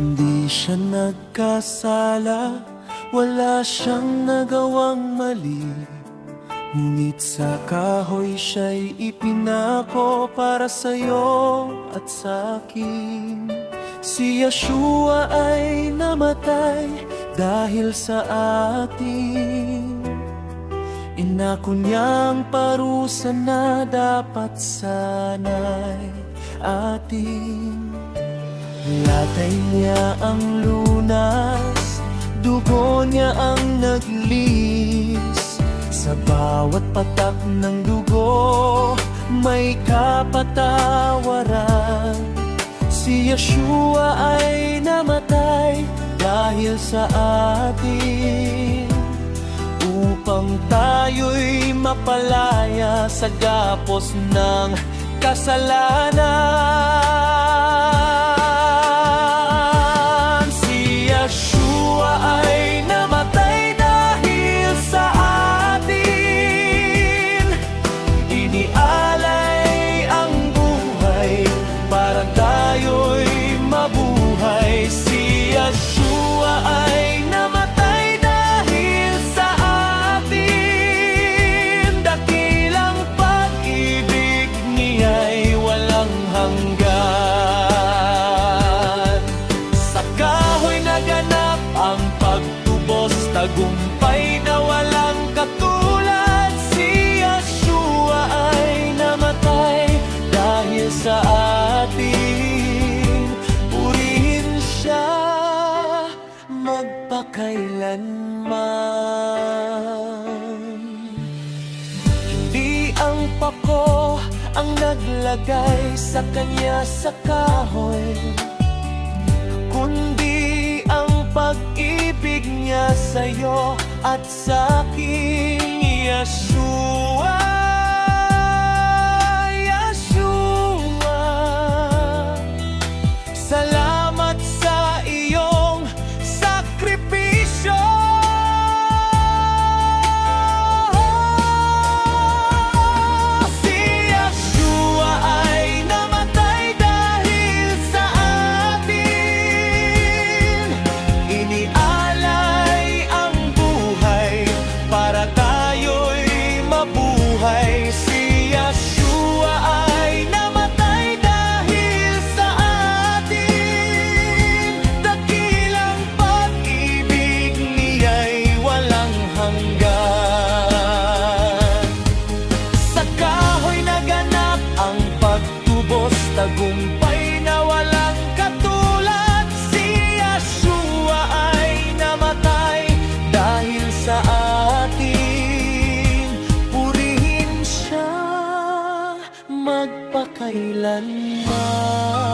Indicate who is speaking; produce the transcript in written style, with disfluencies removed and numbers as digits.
Speaker 1: Hindi siya nagkasala, wala siyang nagawang mali. Ngunit sa kahoy siya'y ipinako para sa'yo at sa'kin. Si Yeshua ay namatay dahil sa atin. Inako niyang parusa na dapat sana'y atin. Latay niya ang lunas, dugo niya ang naglis. Sa bawat patak ng dugo, may kapatawaran. Si Yeshua ay namatay dahil sa atin, upang tayo'y mapalaya sa gapos ng kasalanan. Si Yeshua ay namatay dahil sa atin. Inialay ang buhay para tayo'y mabuhay. Si Yeshua ay namatay dahil sa atin. Dakilang pag-ibig niya'y walang hanggan. Sa kahoy naganap ang pagtubos, tagumpay na walang katulad. Si Yeshua ay namatay dahil sa atin. Purihin siya magpakailanman. Hindi ang pako ang naglagay sa kanya sa kahoy, kundi ang pag-ibig niya sa'yo at sa'kin. Yeshua, Yeshua, salamat sa iyong sakripisyo. Si Yeshua ay namatay dahil sa atin. Inialay ang buhay para tayo'y mabuhay. Si Yeshua ay namatay dahil sa atin. Dakilang pag-ibig niya'y walang hanggan. Sa kahoy naganap ang pagtubos, tagumpay na walang katulad. Si Yeshua ay namatay dahil sa atin. Purihin siya magpakailanman.